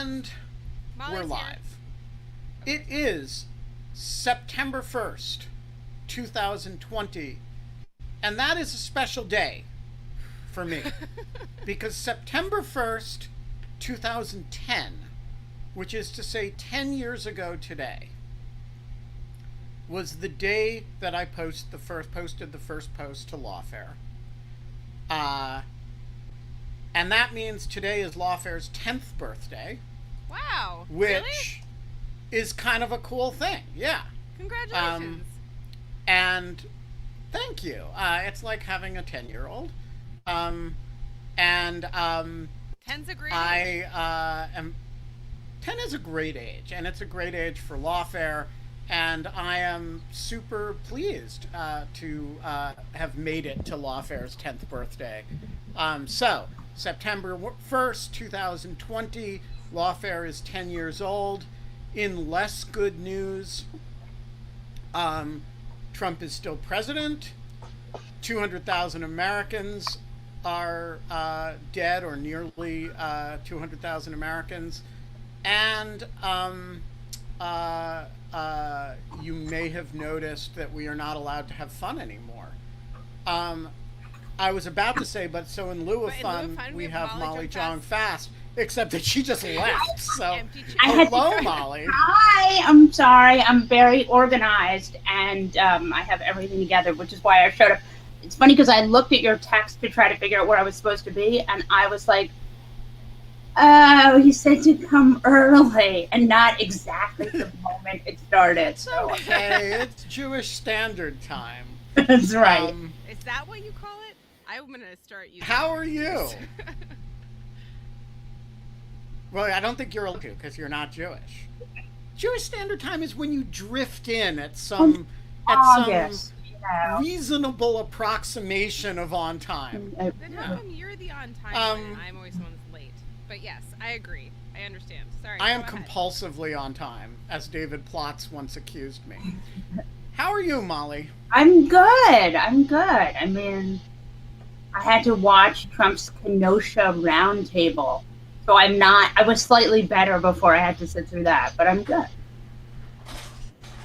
And Molly's we're here. live. It is September 1st, 2020, and that is a special day for me because September 1st, 2010, which is to say 10 years ago today, was the day that I posted the first post to Lawfare. Uh, and that means today is Lawfare's 10th birthday. Wow. Which Really? is kind of a cool thing. Yeah. Congratulations. And thank you. It's like having a 10-year-old. And 10's a great age. I am 10 is a great age, and it's a great age for Lawfare, and I am super pleased to have made it to Lawfare's 10th birthday. So, September 1st, 2020, Lawfare is 10 years old. In less good news, Trump is still president. 200,000 Americans are dead, or nearly 200,000 Americans. And you may have noticed that we are not allowed to have fun anymore. I was about to say, but so in lieu of fun, we have Molly Jong Fast, except that she just left. So, hello, Molly. Hi, I'm sorry. I'm very organized, and I have everything together, which is why I showed up. It's funny because I looked at your text to try to figure out where I was supposed to be, and I was like, oh, he said to come early, and not exactly the moment it started. So okay, it's Jewish Standard Time. That's right. Is that what you call it? I'm going to start using How are you? Well, I don't think you're allowed to because you're not Jewish. Jewish Standard Time is when you drift in at some reasonable approximation of on time. Then how come you're the on time one and I'm always the one that's late? But yes, I agree. I understand. Sorry. I am compulsively on time, as David Plotz once accused me. How are you, Molly? I'm good. I mean, I had to watch Trump's Kenosha roundtable. So I was slightly better before I had to sit through that, but I'm good.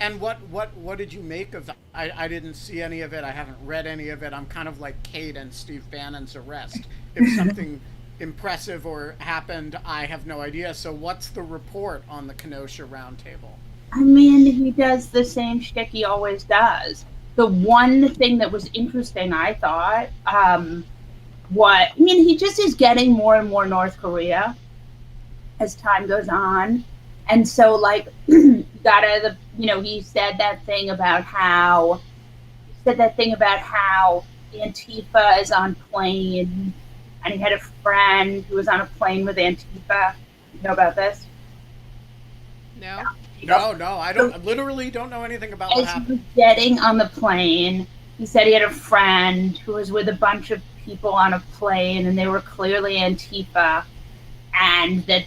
And what did you make of that? I didn't see any of it. I haven't read any of it. I'm kind of like Kate and Steve Bannon's arrest. If something impressive or happened, I have no idea. So what's the report on the Kenosha roundtable? I mean, he does the same shtick he always does. The one thing that was interesting, I thought, he just is getting more and more North Korea as time goes on. And so, like, he said that thing about how Antifa is on plane, and he had a friend who was on a plane with Antifa. You know about this? No. No, I literally don't know anything about what happened. As he was getting on the plane, he said he had a friend who was with a bunch of people on a plane, and they were clearly Antifa. And that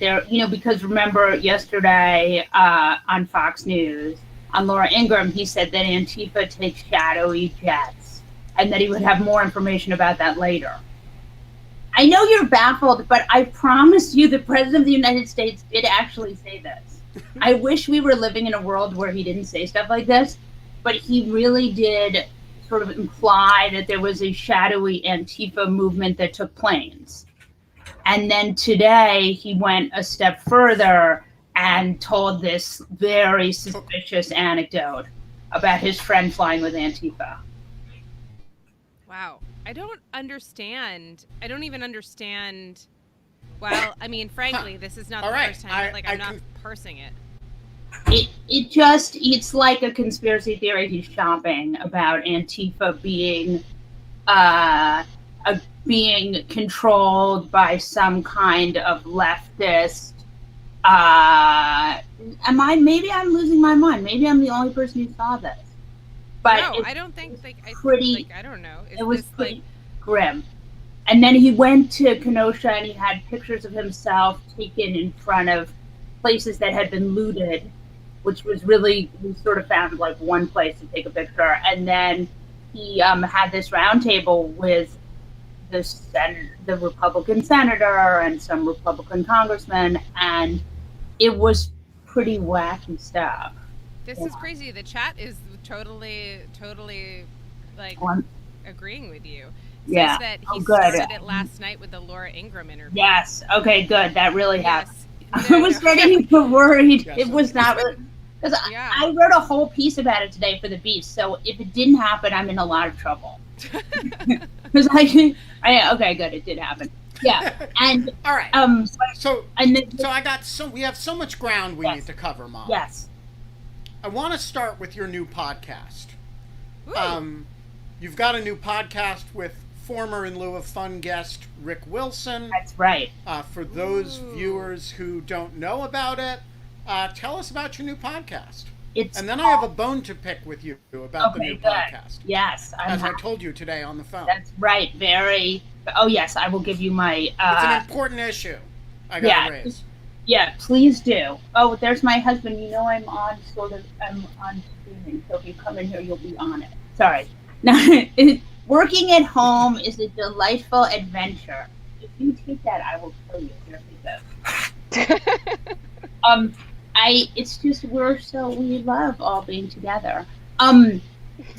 because remember yesterday on Fox News, on Laura Ingraham, he said that Antifa takes shadowy jets, and that he would have more information about that later. I know you're baffled, but I promise you the President of the United States did actually say this. I wish we were living in a world where he didn't say stuff like this, but he really did sort of imply that there was a shadowy Antifa movement that took planes. And then today he went a step further and told this very suspicious anecdote about his friend flying with Antifa. Wow. I don't even understand. Well, I mean, frankly, this is not the first time. I'm not parsing it. It's like a conspiracy theory he's shopping about Antifa being controlled by some kind of leftist. Maybe I'm losing my mind. Maybe I'm the only person who saw this. But no, I don't think. I don't know. It was pretty grim. And then he went to Kenosha and he had pictures of himself taken in front of places that had been looted, which was really, we sort of found like one place to take a picture. And then he had this roundtable with the Republican senator and some Republican congressmen, and it was pretty wacky stuff. This is crazy. The chat is totally like agreeing with you. Yeah. Says that he started it last night with the Laura Ingraham interview. Yes. Okay, good. That really happened. I was getting worried. It was not really, because I wrote a whole piece about it today for the Beast. So if it didn't happen, I'm in a lot of trouble. Because okay, good. It did happen. Yeah. And all right. So we have so much ground we need to cover, Mom. Yes. I want to start with your new podcast. You've got a new podcast with former In Lieu of Fun guest Rick Wilson. That's right. For those viewers who don't know about it, tell us about your new podcast. And then I have a bone to pick with you about the new podcast. Yes. As I told you today on the phone. That's right. Oh, yes. I will give you my... it's an important issue I got to raise. Yeah, please do. Oh, there's my husband. You know I'm on streaming, so if you come in here, you'll be on it. Sorry. Now, working at home is a delightful adventure. If you take that, I will kill you. Here we go. It's just we love all being together. So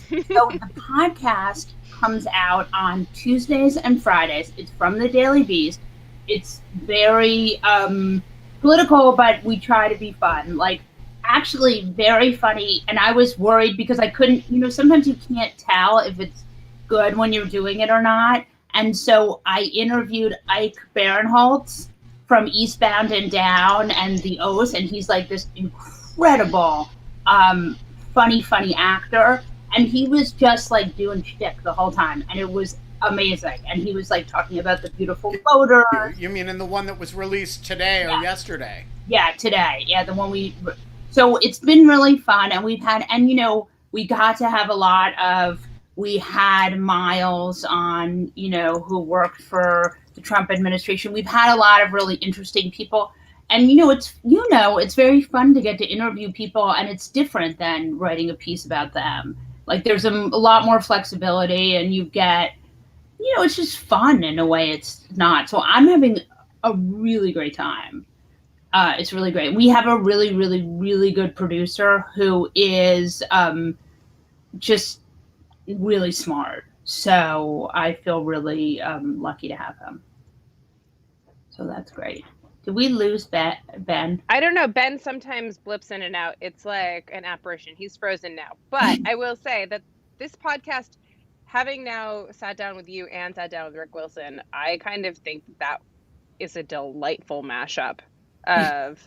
the podcast comes out on Tuesdays and Fridays. It's from the Daily Beast. It's very political, but we try to be fun. Like, actually very funny. And I was worried because I couldn't, sometimes you can't tell if it's good when you're doing it or not. And so I interviewed Ike Barinholtz from Eastbound and Down and The Oath, and he's like this incredible, funny actor. And he was just like doing shtick the whole time, and it was amazing. And he was like talking about the beautiful voters. You mean in the one that was released today or yesterday? Yeah, today. Yeah, the one so it's been really fun, and we got to have we had Miles on, who worked for the Trump administration. We've had a lot of really interesting people, and it's very fun to get to interview people, and it's different than writing a piece about them. Like, there's a lot more flexibility, and you get, it's just fun in a way it's not. So I'm having a really great time. It's really great. We have a really, really, really good producer who is just really smart. So I feel really lucky to have him. So that's great. Did we lose Ben? I don't know. Ben sometimes blips in and out. It's like an apparition. He's frozen now. But I will say that this podcast, having now sat down with you and sat down with Rick Wilson, I kind of think that is a delightful mashup of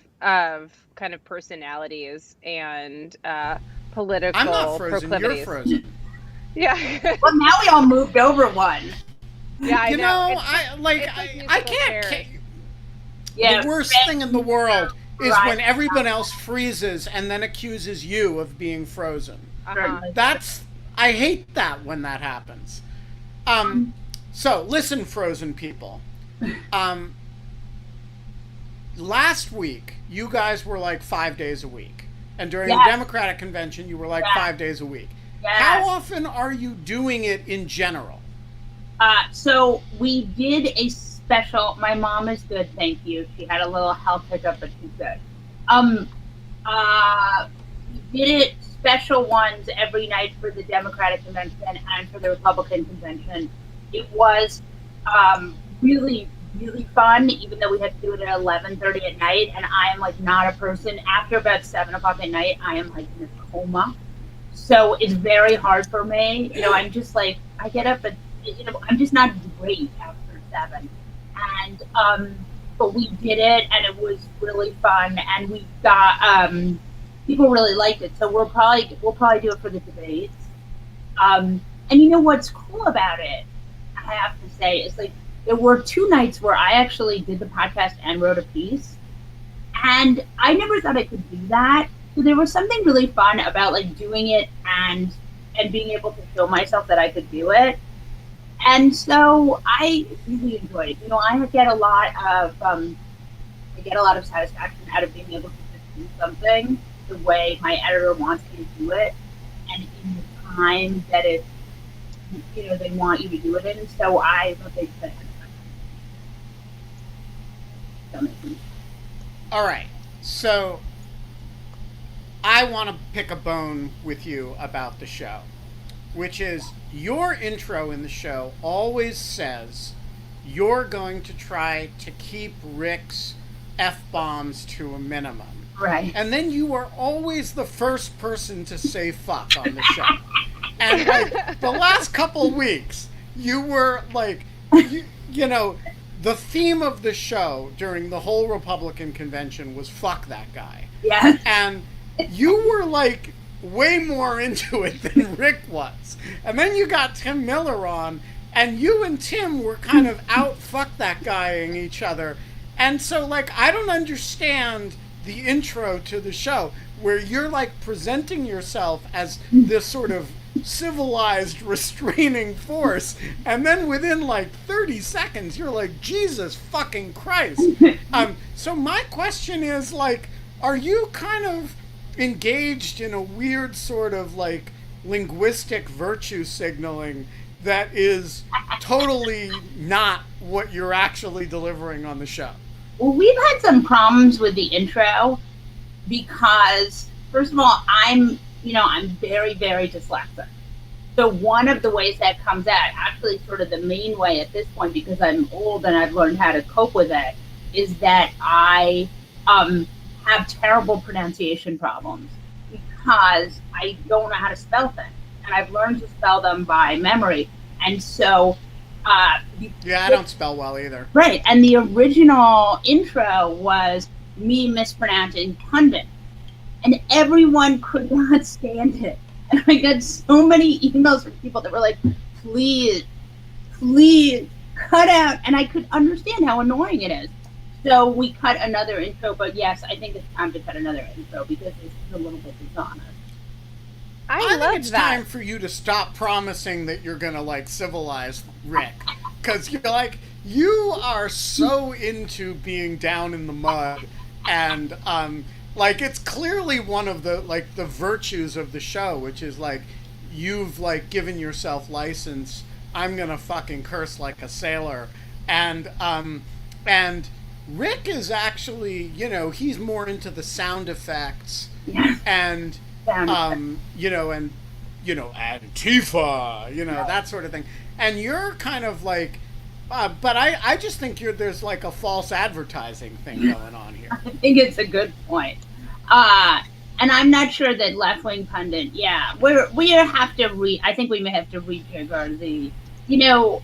kind of personalities and political I'm not frozen. proclivities. You're frozen. Yeah. Well, now we all moved over one. Yeah, I know. I can't. Yeah, the worst thing in the world is when everyone else freezes and then accuses you of being frozen. I hate that when that happens. So listen, frozen people. Last week, you guys were like 5 days a week. And during the Democratic convention, you were like 5 days a week. Yes. How often are you doing it in general? So we did a special. My mom is good, thank you. She had a little health hiccup, but she's good. We did it special ones every night for the Democratic convention and for the Republican convention. It was really, really fun, even though we had to do it at 11:30 at night. And I am like not a person. After about 7 o'clock at night, I am like in a coma. So it's very hard for me. I'm just like, I get up, but I'm just not great after 7. And but we did it, and it was really fun, and we got people really liked it. So we'll probably do it for the debates. And what's cool about it, I have to say, is like there were 2 nights where I actually did the podcast and wrote a piece, and I never thought I could do that. So there was something really fun about like doing it and being able to show myself that I could do it. And so I really enjoyed it. I get a lot of satisfaction out of being able to just do something the way my editor wants me to do it, and in the time that they want you to do it in. So I'm a big fan. All right. So I want to pick a bone with you about the show, which is your intro in the show always says you're going to try to keep Rick's F-bombs to a minimum. Right. And then you are always the first person to say fuck on the show. And like the last couple weeks, you were like, you know, the theme of the show during the whole Republican convention was fuck that guy. Yeah. And you were like way more into it than Rick was. And then you got Tim Miller on, and you and Tim were kind of out fuck that guying each other. And so, like, I don't understand the intro to the show where you're like presenting yourself as this sort of civilized restraining force, and then within like 30 seconds you're like, Jesus fucking Christ. So my question is, like, are you kind of engaged in a weird sort of like linguistic virtue signaling that is totally not what you're actually delivering on the show? Well, we've had some problems with the intro because, first of all, I'm very, very dyslexic. So one of the ways that comes out, actually sort of the main way at this point, because I'm old and I've learned how to cope with it, is that I have terrible pronunciation problems because I don't know how to spell things. And I've learned to spell them by memory. And so... yeah, I don't spell well either. Right, and the original intro was me mispronouncing pundit, and everyone could not stand it. And I got so many emails from people that were like, please cut out, and I could understand how annoying it is. So we cut another intro, but yes, I think it's time to cut another intro because it's a little bit dishonest. I think it's time for you to stop promising that you're gonna like civilize Rick, because you're like, you are so into being down in the mud, and like it's clearly one of the like the virtues of the show, which is like you've like given yourself license. I'm gonna fucking curse like a sailor, and Rick is actually, you know, he's more into the sound effects, and. You know, and, you know, Antifa, you know, that sort of thing. And you're kind of like, but I just think there's like a false advertising thing going on here. I think it's a good point. And I'm not sure that left-wing pundit, we have to I think we may have to rejigger the, you know,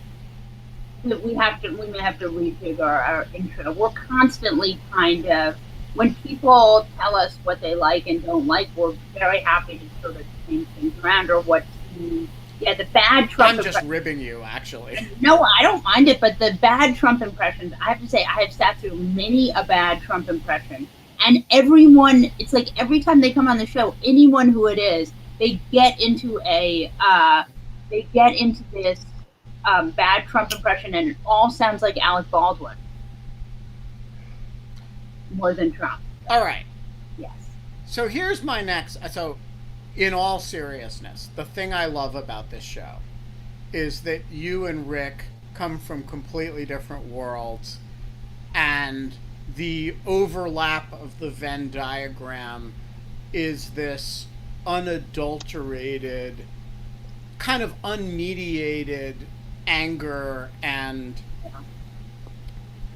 we may have to rejigger our intro. We're constantly kind of, when people tell us what they like and don't like, we're very happy to sort of change things around, or what the bad Trump... I'm just ribbing you, actually. No, I don't mind it, but the bad Trump impressions, I have to say, I have sat through many a bad Trump impression, and everyone, it's like every time they come on the show, anyone who it is, they get into this bad Trump impression, and it all sounds like Alec Baldwin. More than Trump. All right. Yes. So here's my next. So, in all seriousness, the thing I love about this show is that you and Rick come from completely different worlds, and the overlap of the Venn diagram is this unadulterated, kind of unmediated anger and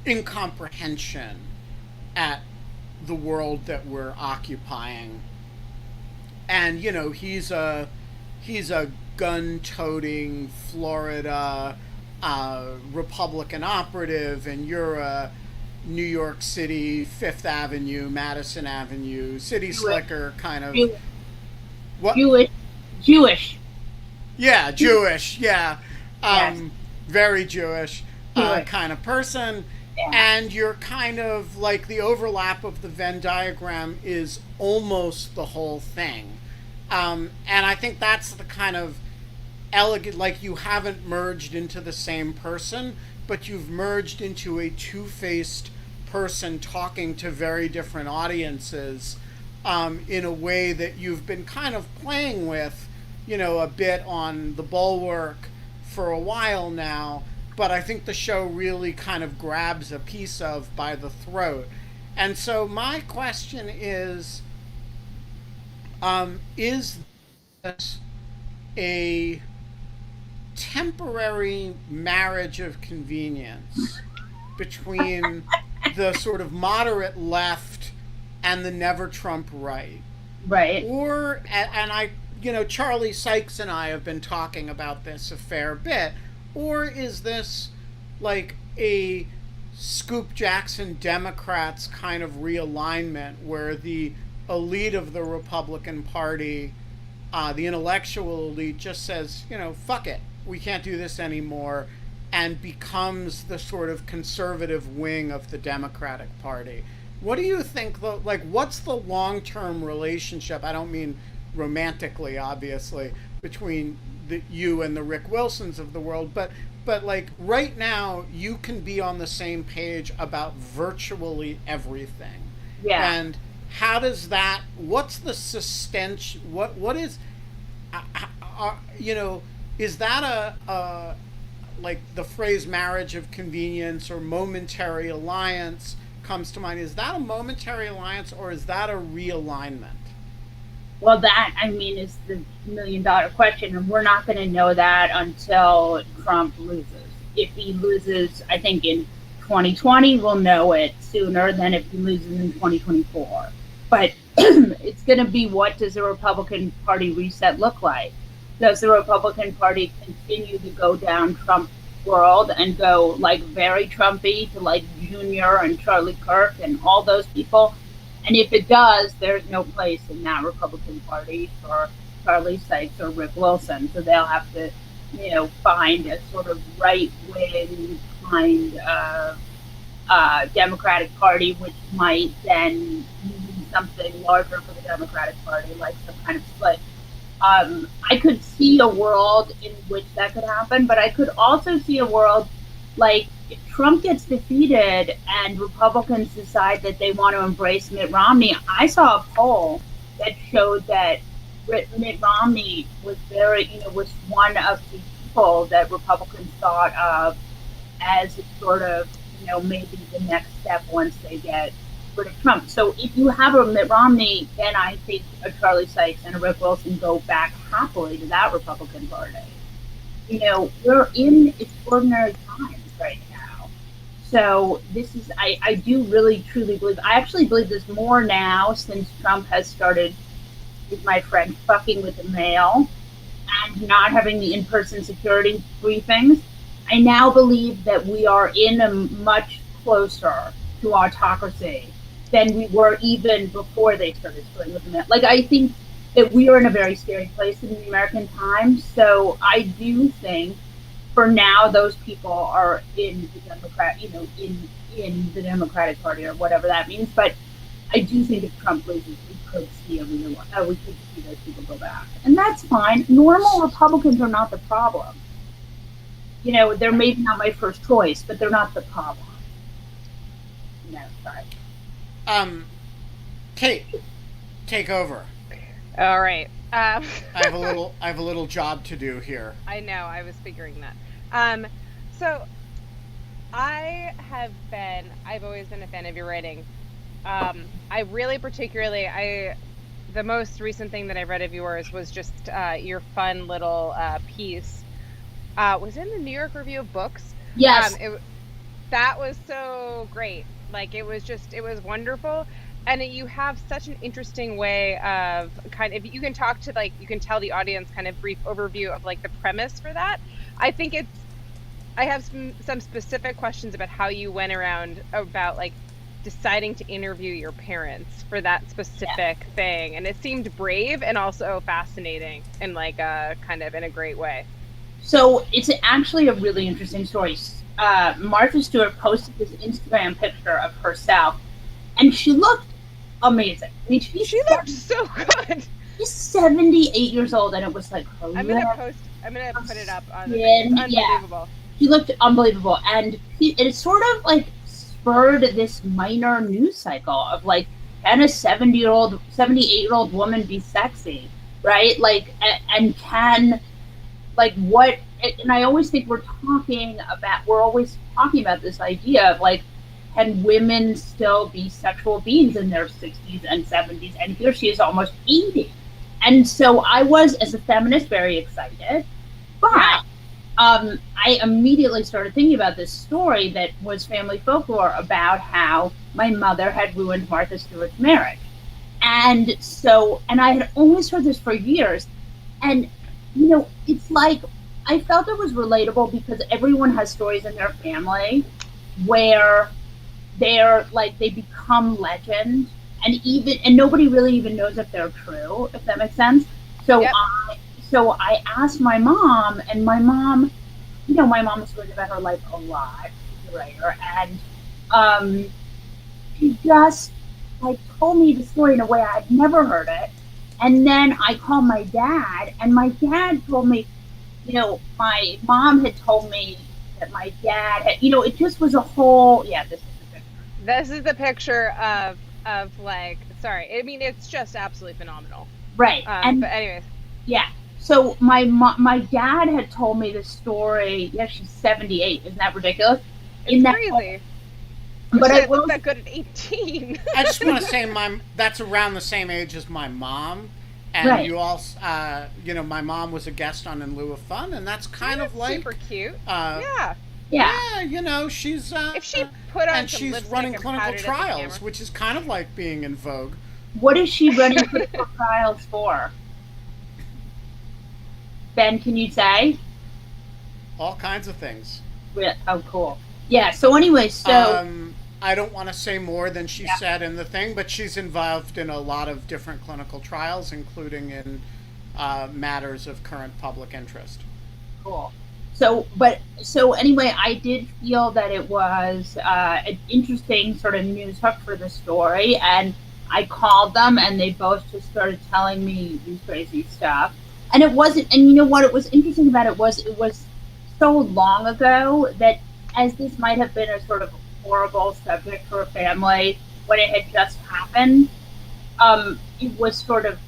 incomprehension at the world that we're occupying. And, you know, he's a gun-toting Florida Republican operative, and you're a New York City, Fifth Avenue, Madison Avenue, city slicker kind of... What? Jewish. Yeah, Jewish, yeah. Yes. Very Jewish kind of person. Yeah. And you're kind of like, the overlap of the Venn diagram is almost the whole thing. And I think that's the kind of elegant, like, you haven't merged into the same person, but you've merged into a two-faced person talking to very different audiences in a way that you've been kind of playing with, you know, a bit on the Bulwark for a while now, but I think the show really kind of grabs a piece of by the throat. And so my question is this a temporary marriage of convenience between the sort of moderate left and the never Trump right? Right. Or, and I, Charlie Sykes and I have been talking about this a fair bit, or is this like a Scoop Jackson Democrats kind of realignment where the elite of the Republican Party, the intellectual elite, just says, fuck it, we can't do this anymore, and becomes the sort of conservative wing of the Democratic Party? What do you think, what's the long-term relationship, I don't mean romantically, obviously, between you and the Rick Wilsons of the world, but like right now, you can be on the same page about virtually everything. Yeah. And how does that, what's the suspension, what is, is that a like the phrase marriage of convenience or momentary alliance comes to mind? Is that a momentary alliance or is that a realignment? Well, that, is the million-dollar question, and we're not going to know that until Trump loses. If he loses, I think in 2020, we'll know it sooner than if he loses in 2024. But it's going to be, what does the Republican Party reset look like? Does the Republican Party continue to go down Trump world and go like very Trumpy to like Junior and Charlie Kirk and all those people? And if it does, there's no place in that Republican Party for Charlie Sykes or Rick Wilson. So they'll have to, find a sort of right-wing kind of Democratic Party, which might then mean something larger for the Democratic Party, like some kind of split. I could see a world in which that could happen, but I could also see a world like if Trump gets defeated and Republicans decide that they want to embrace Mitt Romney. I saw a poll that showed that Mitt Romney was was one of the people that Republicans thought of as a sort of, maybe the next step once they get rid of Trump. So if you have a Mitt Romney, then I think a Charlie Sykes and a Rick Wilson go back happily to that Republican Party. We're in extraordinary times right now. So this is, I do really truly believe, I actually believe this more now since Trump has started, with my friend, fucking with the mail and not having the in-person security briefings. I now believe that we are in a much closer to autocracy than we were even before they started screwing with the mail. Like, I think that we are in a very scary place in the American times. So I do think for now, those people are in the Democrat, in the Democratic Party or whatever that means. But I do think if Trump loses, we could see we could see those people go back. And that's fine. Normal Republicans are not the problem. They're maybe not my first choice, but they're not the problem. No, sorry. Kate, take over. All right. I have a little job to do here. I know. I was figuring that. So I've always been a fan of your writing. I really particularly, the most recent thing that I read of yours was just your fun little piece. Was in the New York Review of Books. Yes. That was so great. Like, it was wonderful. And you have such an interesting way of if you can talk to, you can tell the audience kind of brief overview of the premise for that. I think I have some specific questions about how you went around about deciding to interview your parents for that specific thing. And it seemed brave and also fascinating in kind of in a great way. So it's actually a really interesting story. Martha Stewart posted this Instagram picture of herself, and she looked amazing. She looked so good. She's 78 years old, and it was her I'm gonna put it up on the thing. It's unbelievable. Yeah. She looked unbelievable, and it sort of spurred this minor news cycle of can a 78-year-old woman be sexy, right? And can what? And I always think we're always talking about this idea of can women still be sexual beings in their 60s and 70s? And here she is almost 80. And so I was, as a feminist, very excited. But I immediately started thinking about this story that was family folklore about how my mother had ruined Martha Stewart's marriage. And I had always heard this for years. And, it's like, I felt it was relatable because everyone has stories in their family where they become legend, and nobody really even knows if they're true, if that makes sense. So yep. I asked my mom, and my mom, my mom has written about her life a lot. She's a writer, and she just told me the story in a way I'd never heard it. And then I called my dad, and my dad told me, my mom had told me that my dad had, it just was a whole, this is the picture. This is the picture of sorry. I mean, it's just absolutely phenomenal. Right. But anyways. Yeah. So my dad had told me the story. Yeah, she's 78. Isn't that ridiculous? It's crazy. But I look that good at 18. I just want to say, that's around the same age as my mom. And right. You also, my mom was a guest on In Lieu of Fun, and that's kind of like super cute. Yeah, she's if she put on and she's running clinical trials, which is kind of like being in vogue. What is she running clinical trials for? Ben, can you say? All kinds of things. Oh, cool. Yeah. So anyway, I don't want to say more than she said in the thing, but she's involved in a lot of different clinical trials, including in matters of current public interest. Cool. So anyway, I did feel that it was an interesting sort of news hook for the story, and I called them, and they both just started telling me this crazy stuff. And it wasn't, and you know what? It was interesting about it was so long ago that, as this might have been a sort of horrible subject for a family when it had just happened, it was sort of,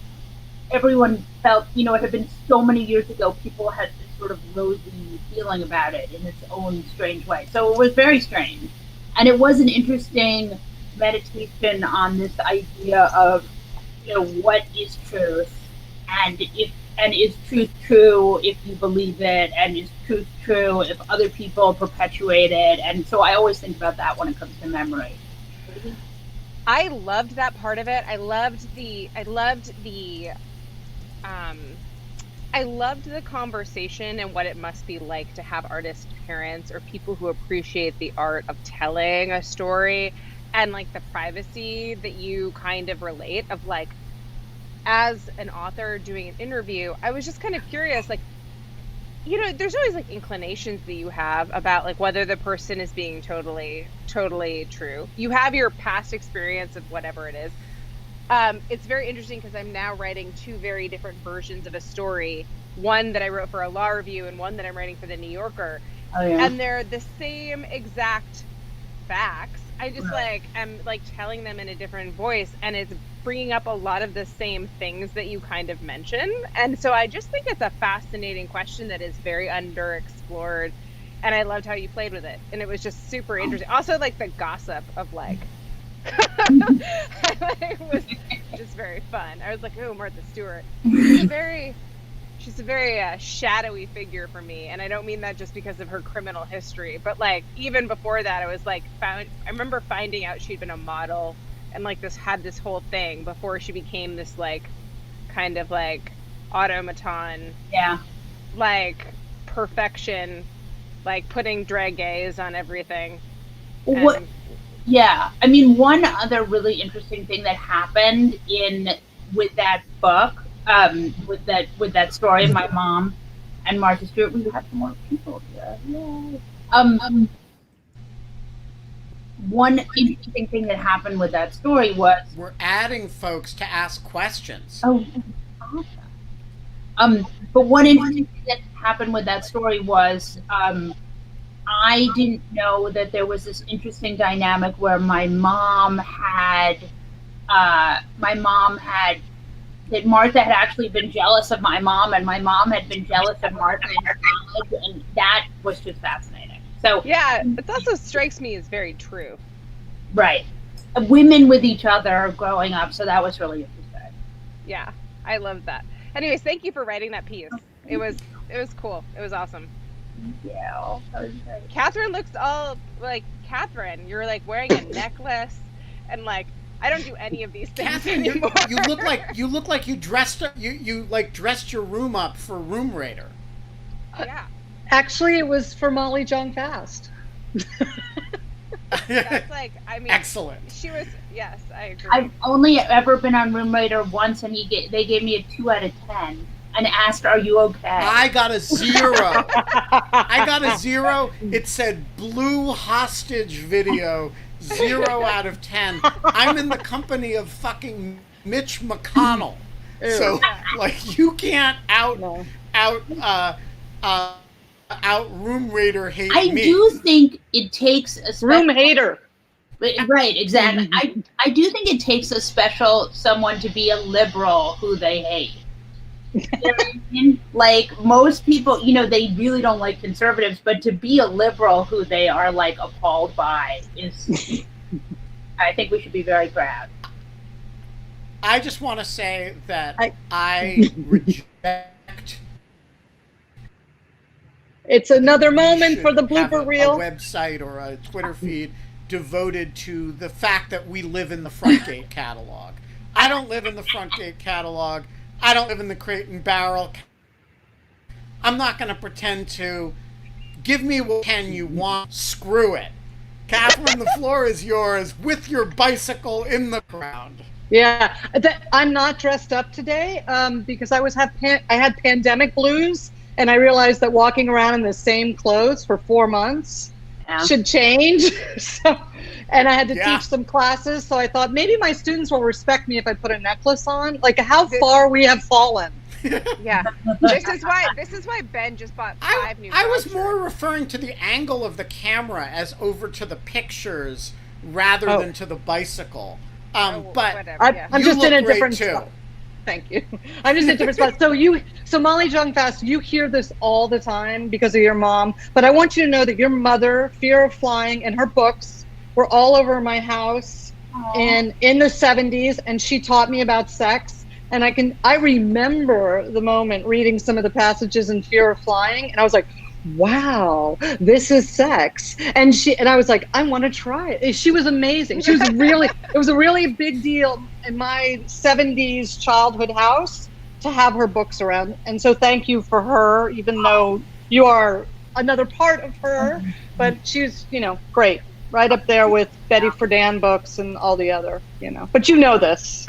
everyone felt, it had been so many years ago, people had this sort of rosy feeling about it in its own strange way. So it was very strange. And it was an interesting meditation on this idea of, what is truth, and is truth true if you believe it, and is truth true if other people perpetuate it? And so I always think about that when it comes to memory. I loved that part of it. I loved the conversation and what it must be like to have artist parents or people who appreciate the art of telling a story, and the privacy that you kind of relate of as an author doing an interview. I was just kind of curious, there's always inclinations that you have about whether the person is being totally true. You have your past experience of whatever it is. It's very interesting because I'm now writing two very different versions of a story, one that I wrote for a law review and one that I'm writing for the New Yorker. Oh, yeah. And they're the same exact facts. I just am telling them in a different voice, and it's bringing up a lot of the same things that you kind of mentioned. And so I just think it's a fascinating question that is very underexplored, and I loved how you played with it, and it was just super interesting. Also, the gossip of it was just very fun. I was like, oh, Martha Stewart. She's a very shadowy figure for me, and I don't mean that just because of her criminal history, but even before that, I was I remember finding out she'd been a model, and had this whole thing before she became this kind of automaton, perfection, putting drag gaze on everything. What? Yeah, I mean, one other really interesting thing that happened with that book, with that story of my mom and Martha Stewart, we have some more people here. Yay. One interesting thing that happened with that story was we're adding folks to ask questions. Oh, awesome. But one interesting thing that happened with that story was I didn't know that there was this interesting dynamic where my mom had that Martha had actually been jealous of my mom, and my mom had been jealous of Martha in college, and that was just fascinating. So yeah, it also strikes me as very true. Right. Women with each other growing up, so that was really interesting. Yeah, I loved that. Anyways, thank you for writing that piece. It was cool. It was awesome. Yeah, that was great. Catherine looks all like Catherine. You're like wearing a necklace, and like I don't do any of these things Catherine, anymore. you look like you dressed your room up for Room Raider. Yeah. Actually, it was for Molly Jong Fast. That's like, I mean, excellent. She was, yes, I agree. I've only ever been on Room Raider once, and they gave me a 2 out of 10 and asked, "Are you okay?" I got a 0. I got a 0. It said blue hostage video, 0 out of 10. I'm in the company of fucking Mitch McConnell, so like you can't out Room Raider hate me. I do think it takes a special... Room hater. Right, exactly. I do think it takes a special someone to be a liberal who they hate. You know what I mean? Like most people, they really don't like conservatives, but to be a liberal who they are like appalled by is, I think we should be very proud. I just want to say that I reject. It's another moment for the blooper reel. A website or a Twitter feed devoted to the fact that we live in the Front Gate catalog. I don't live in the Front Gate catalog. I don't live in the Crate and Barrel. I'm not going to pretend to. Give me what pen you want. Screw it. Catherine, the floor is yours with your bicycle in the ground. Yeah, I'm not dressed up today because I had pandemic blues, and I realized that walking around in the same clothes for 4 months should change. And I had to teach some classes, so I thought maybe my students will respect me if I put a necklace on. Like how far we have fallen. Yeah, this is why Ben just bought 5 new. I was more referring to the angle of the camera as over to the pictures rather than to the bicycle. But whatever, I'm just in a different too. spot. Thank you. I'm just in a different spot. So Molly Jong Fast, you hear this all the time because of your mom, but I want you to know that your mother, Fear of Flying, and her books were all over my house and in the 70s, and she taught me about sex. And I remember the moment reading some of the passages in Fear of Flying, and I was like, wow, this is sex. And I was like, I want to try it. She was amazing. It was a really big deal in my 70s childhood house to have her books around. And so thank you for her, even though you are another part of her, but she's, great. Right up there with Betty Friedan books and all the other, But this.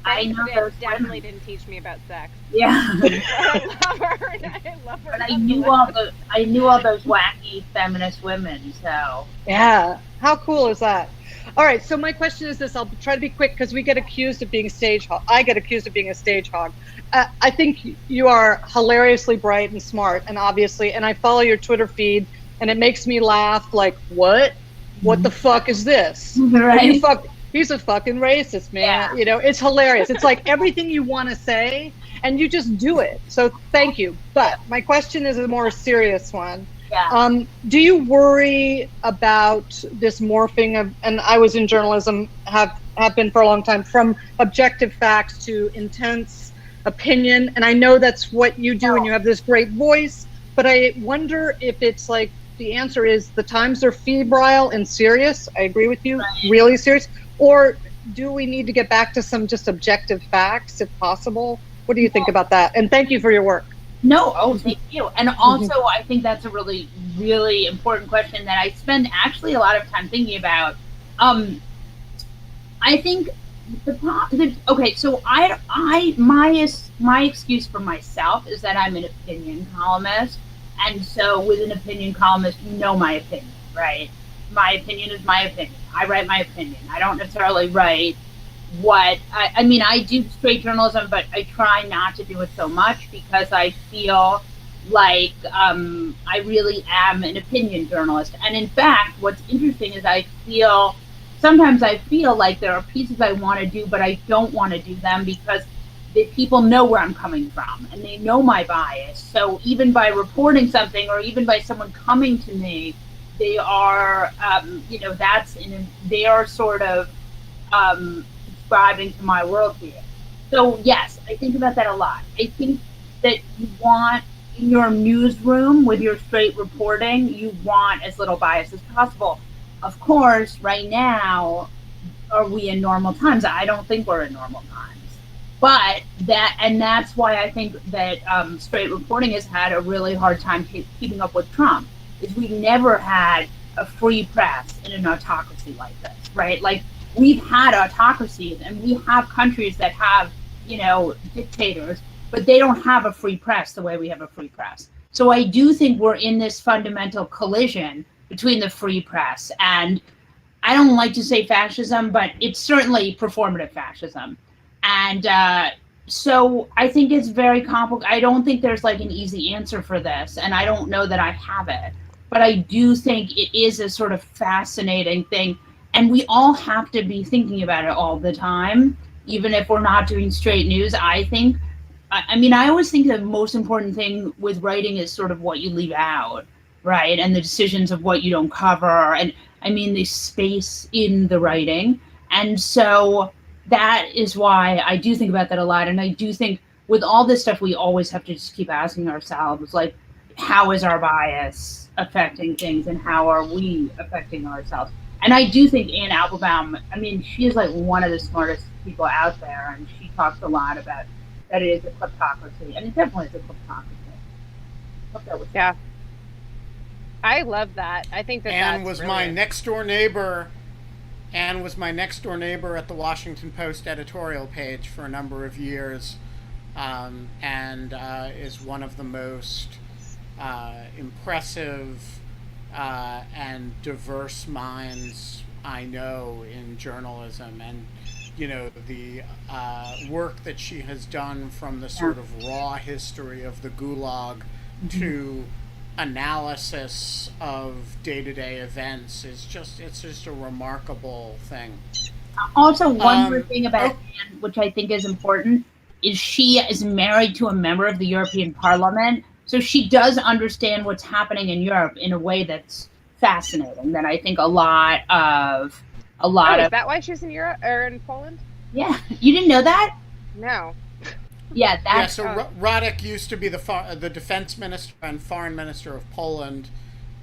I know those definitely didn't teach me about sex. Yeah. I love her. I love her. But I knew all those wacky feminist women. So yeah, how cool is that? All right, so my question is this. I'll try to be quick because we get accused of being stage hog. I get accused of being a stage hog. I think you are hilariously bright and smart, and obviously, and I follow your Twitter feed, and it makes me laugh. Like, what the fuck is this? Right. He's a fucking racist, man. Yeah. It's hilarious. It's like everything you want to say, and you just do it. So thank you. But my question is a more serious one. Yeah. Do you worry about this morphing of, and I was in journalism, have been for a long time, from objective facts to intense opinion, and I know that's what you do, and you have this great voice, but I wonder if it's like, the answer is the times are febrile and serious. I agree with you, really serious. Or do we need to get back to some just objective facts if possible? What do you think about that? And thank you for your work. No, thank you. And also, I think that's a really, really important question that I spend actually a lot of time thinking about. I think so my excuse for myself is that I'm an opinion columnist. And so with an opinion columnist, you know my opinion, right? My opinion is my opinion. I write my opinion. I don't necessarily write I do straight journalism, but I try not to do it so much because I feel like I really am an opinion journalist. And in fact, what's interesting is sometimes I feel like there are pieces I want to do, but I don't want to do them because the people know where I'm coming from and they know my bias. So even by reporting something or even by someone coming to me they are, they are sort of subscribing to my worldview. So yes, I think about that a lot. I think that you want in your newsroom with your straight reporting, you want as little bias as possible. Of course, right now, are we in normal times? I don't think we're in normal times. But that's why I think that straight reporting has had a really hard time keeping up with Trump. Is we've never had a free press in an autocracy like this, right? Like we've had autocracies and we have countries that have, dictators, but they don't have a free press the way we have a free press. So I do think we're in this fundamental collision between the free press and, I don't like to say fascism, but it's certainly performative fascism. And so I think it's very complicated. I don't think there's like an easy answer for this, and I don't know that I have it. But I do think it is a sort of fascinating thing, and we all have to be thinking about it all the time, even if we're not doing straight news. I think, I always think the most important thing with writing is sort of what you leave out, right? And the decisions of what you don't cover, and the space in the writing. And so that is why I do think about that a lot. And I do think with all this stuff, we always have to just keep asking ourselves, like, how is our bias affecting things and how are we affecting ourselves? And I do think Anne Applebaum, she is like one of the smartest people out there. And she talks a lot about that it is a kleptocracy. And it definitely is a kleptocracy. Yeah. I love that. I think Anne that's was brilliant. my next door neighbor. Anne was my next door neighbor at the Washington Post editorial page for a number of years, and is one of the most impressive and diverse minds I know in journalism. And the work that she has done from the sort of raw history of the Gulag to analysis of day-to-day events is just a remarkable thing. Also, one more thing about Anne, which I think is important, is she is married to a member of the European Parliament, so she does understand what's happening in Europe in a way that's fascinating. That I think a lot of. Is that why she's in Europe or in Poland? Yeah, you didn't know that? No. Yeah, so Radek used to be the defense minister and foreign minister of Poland,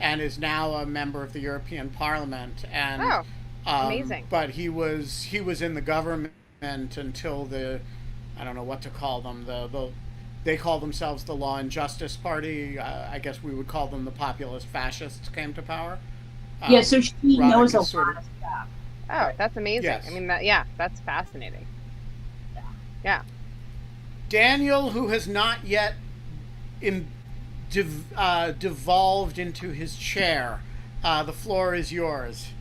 and is now a member of the European Parliament. And amazing. But he was in the government until I don't know what to call them. They call themselves the Law and Justice Party. I guess we would call them the populist fascists came to power. So she knows a lot of stuff. Oh, that's amazing. Yes. That's fascinating. Yeah. Daniel, who has not yet devolved into his chair, the floor is yours.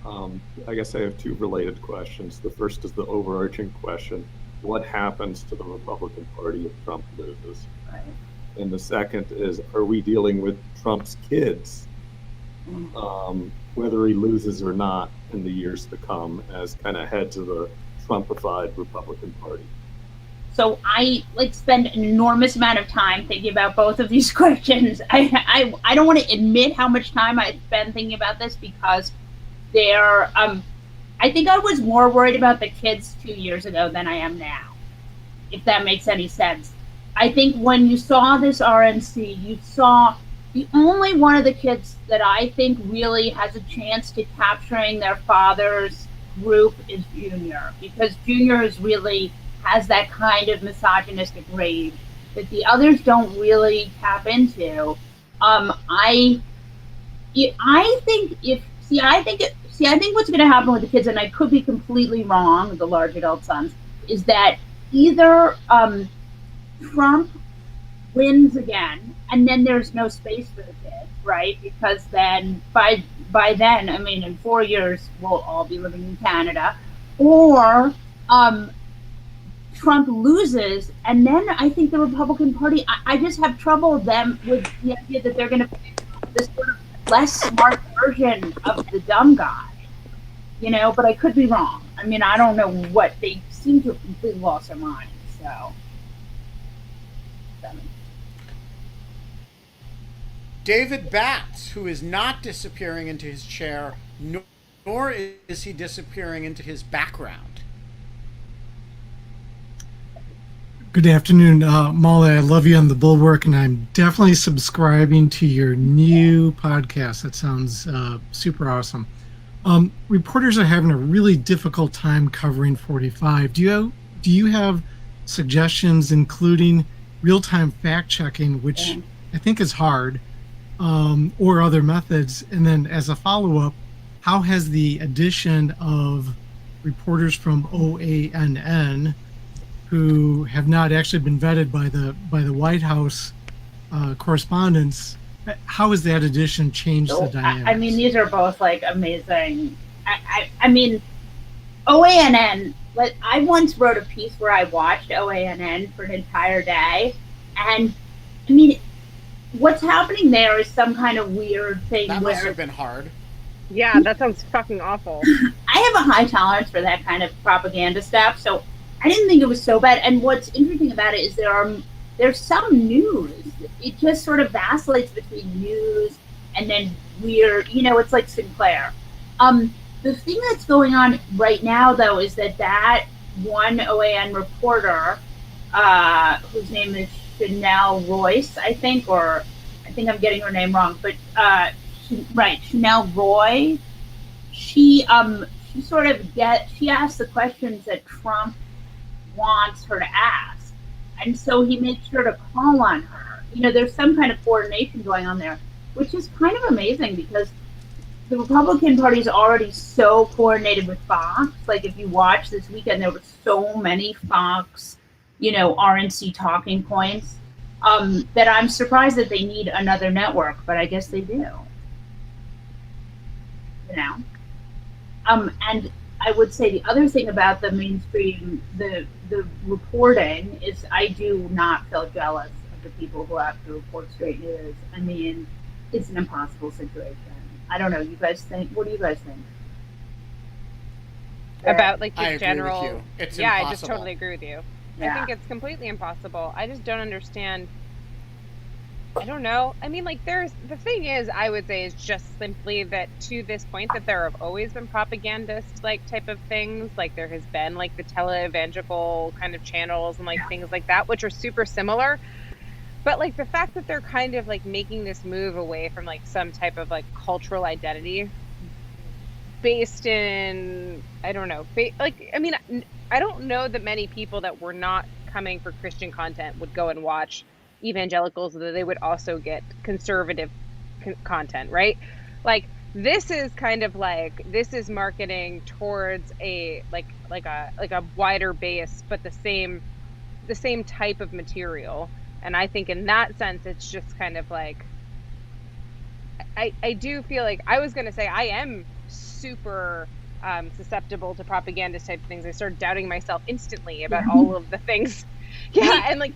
I guess I have two related questions. The first is the overarching question: what happens to the Republican Party if Trump loses? Right. And the second is, are we dealing with Trump's kids, whether he loses or not in the years to come, as kind of heads of the Trumpified Republican Party? So I spend an enormous amount of time thinking about both of these questions. I don't want to admit how much time I spend thinking about this because they're. I think I was more worried about the kids 2 years ago than I am now, if that makes any sense. I think when you saw this RNC, you saw the only one of the kids that I think really has a chance to capturing their father's group is Junior, because Junior is really has that kind of misogynistic rage that the others don't really tap into. I think what's going to happen with the kids, and I could be completely wrong, the large adult sons, is that either Trump wins again, and then there's no space for the kids, right? Because then by then, in 4 years, we'll all be living in Canada, or Trump loses, and then I think the Republican Party, I just have trouble with them with the idea that they're going to pick this sort of less smart version of the dumb guy, but I could be wrong. I don't know what, they seem to have completely lost their minds, so. David Batts, who is not disappearing into his chair, nor is he disappearing into his background. Good afternoon, Molly. I love you on the Bulwark, and I'm definitely subscribing to your new podcast. That sounds super awesome. Reporters are having a really difficult time covering 45. Do you have suggestions, including real-time fact-checking, which I think is hard, or other methods? And then, as a follow-up, how has the addition of reporters from OANN, who have not actually been vetted by the White House correspondents, how has that addition changed the dynamics? I mean, these are both like amazing. I mean, OANN. Like, I once wrote a piece where I watched OANN for an entire day, and I mean, what's happening there is some kind of weird thing. That must have been hard. Yeah, that sounds fucking awful. I have a high tolerance for that kind of propaganda stuff, so I didn't think it was so bad. And what's interesting about it is there's some news. It just sort of vacillates between news and then weird, it's like Sinclair. The thing that's going on right now, though, is that one OAN reporter, whose name is Chanel Royce, I think, or I think I'm getting her name wrong, but Chanel Roy. She sort of she asks the questions that Trump wants her to ask, and so he makes sure to call on her. There's some kind of coordination going on there, which is kind of amazing because the Republican Party is already so coordinated with Fox. Like, if you watch this weekend, there were so many Fox, RNC talking points, that I'm surprised that they need another network, but I guess they do. And I would say the other thing about the mainstream, the reporting, is I do not feel jealous of the people who have to report straight news. I mean, it's an impossible situation. I don't know. You guys think? What do you guys think? About like I just general. agree with you. It's impossible. I just totally agree with you. Yeah. I think it's completely impossible. I just don't understand. I don't know. I mean, like, the thing is, I would say, is just simply that to this point that there have always been propagandist like type of things. Like, there has been like the tele-evangelical kind of channels and like things like that, which are super similar. But like the fact that they're kind of like making this move away from like some type of like cultural identity based in, I don't know, I don't know that many people that were not coming for Christian content would go and watch evangelicals, that they would also get conservative content, right? Like, this is kind of like, this is marketing towards a like a wider base, but the same type of material. And I think in that sense, it's just kind of like, I do feel like, I was going to say I am super susceptible to propagandist type things. I started doubting myself instantly about all of the things. Yeah. And like,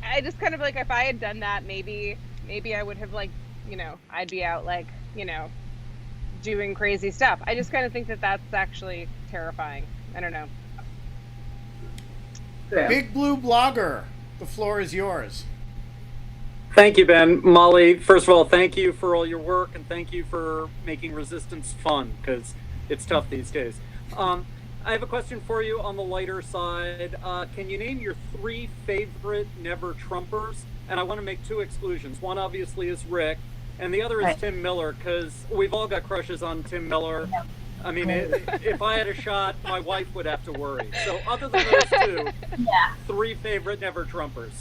I just kind of like, if I had done that, maybe I would have like, I'd be out like, doing crazy stuff. I just kind of think that that's actually terrifying. I don't know. Big Blue Blogger, the floor is yours. Thank you, Ben. Molly, first of all, thank you for all your work, and thank you for making resistance fun, because it's tough these days. I have a question for you on the lighter side. Can you name your 3 favorite Never Trumpers? And I want to make 2 exclusions. One obviously is Rick, and the other is Tim Miller, because we've all got crushes on Tim Miller. I mean, if I had a shot, my wife would have to worry. So other than those 2, 3 favorite Never Trumpers.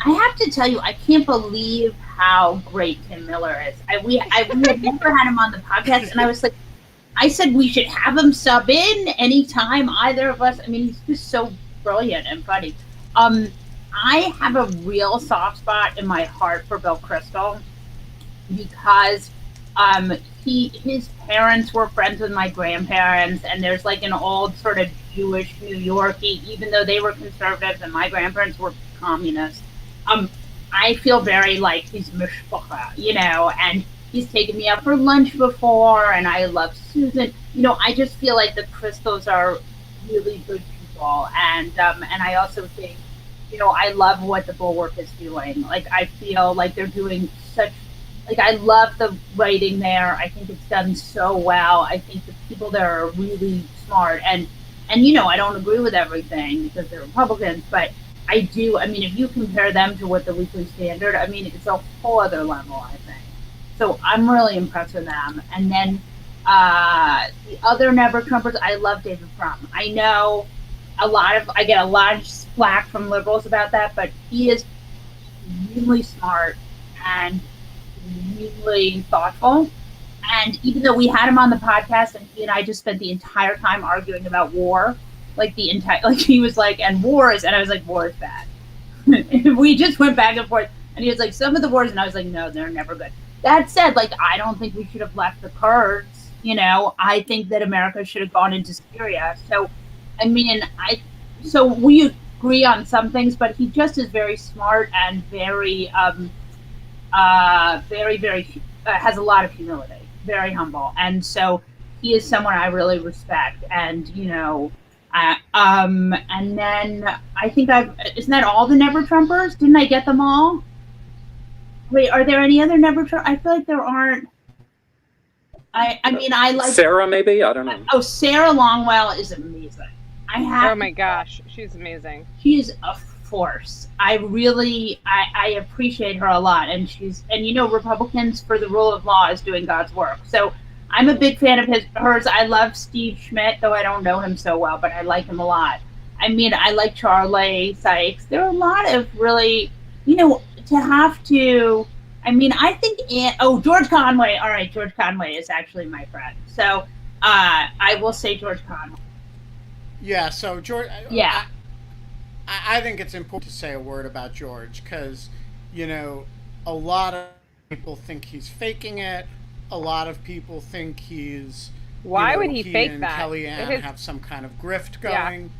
I have to tell you, I can't believe how great Tim Miller is. We had never had him on the podcast, and I was like, I said we should have him sub in anytime either of us. I mean, he's just so brilliant and funny. I have a real soft spot in my heart for Bill Kristol because his parents were friends with my grandparents, and there's like an old sort of Jewish New Yorkie, even though they were conservatives and my grandparents were communists. I feel very like he's mishpacha, and he's taken me out for lunch before, and I love Susan. I just feel like the Kristols are really good people, and I also think, I love what the Bulwark is doing. Like, I feel like they're doing such like, I love the writing there. I think it's done so well. I think the people there are really smart. And you know, I don't agree with everything because they're Republicans, but I do. I mean, if you compare them to what the Weekly Standard, I mean, it's a whole other level, I think. So I'm really impressed with them. And then the other Never Trumpers, I love David Frum. I know I get a lot of flack from liberals about that, but he is really smart and really thoughtful. And even though we had him on the podcast and he and I just spent the entire time arguing about war, like he was like, and war is, and I was like, war is bad. We just went back and forth, and he was like, some of the wars, and I was like, no, they're never good. That said, like, I don't think we should have left the Kurds. You know, I think that America should have gone into Syria. So, I mean, so we agree on some things, but he just is very smart and very, very has a lot of humility, very humble, and so he is someone I really respect. And you know, and then I think isn't that all the Never Trumpers? Didn't I get them all? Wait, are there any other Never Trump? I feel like there aren't. I mean, I like Sarah, maybe, I don't know. Oh, Sarah Longwell is amazing. Oh my gosh, she's amazing. She is a force. I really, I appreciate her a lot. And you know, Republicans for the Rule of Law is doing God's work. So I'm a big fan of hers. I love Steve Schmidt, though I don't know him so well, but I like him a lot. I mean, I like Charlie Sykes. There are a lot of really, you know, to have to, I mean, I think, George Conway. All right, George Conway is actually my friend. So I will say George Conway. Yeah, so George. Yeah. I think it's important to say a word about George because, you know, a lot of people think he's faking it. A lot of people think he's. Why would he fake that? Kellyanne have some kind of grift going.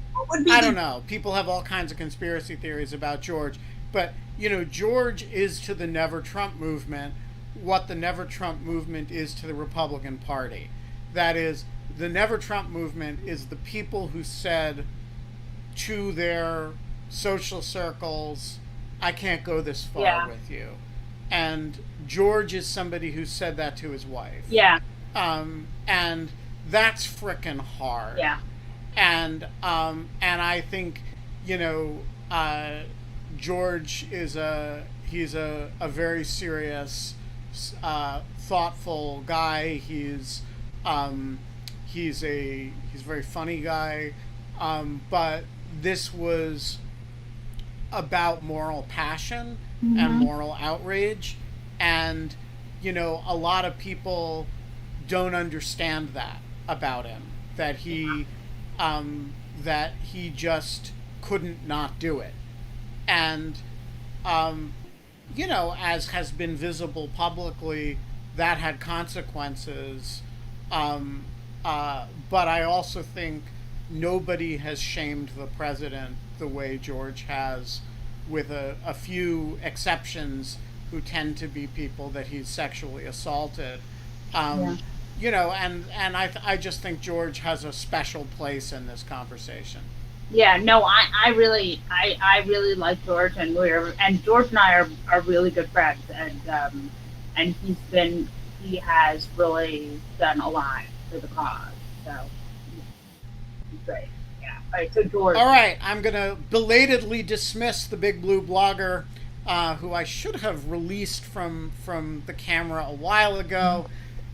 Yeah. I don't know. People have all kinds of conspiracy theories about George. But, you know, George is to the Never Trump movement what the Never Trump movement is to the Republican Party. That is, the Never Trump movement is the people who said to their social circles, I can't go this far with you. And George is somebody who said that to his wife. Yeah. And that's frickin' hard. Yeah. And I think, you know, George is he's a very serious, thoughtful guy. He's a very funny guy. But this was about moral passion and moral outrage. And, you know, a lot of people don't understand that about him, that he just couldn't not do it. And, you know, as has been visible publicly, that had consequences. But I also think nobody has shamed the president the way George has, with a few exceptions who tend to be people that he's sexually assaulted. You know, and I just think George has a special place in this conversation. Yeah, no, I really like George, and George and I are really good friends, and he has really done a lot for the cause, so he's great. Yeah. All right, so George. All right, I'm gonna belatedly dismiss the Big Blue blogger, who I should have released from the camera a while ago,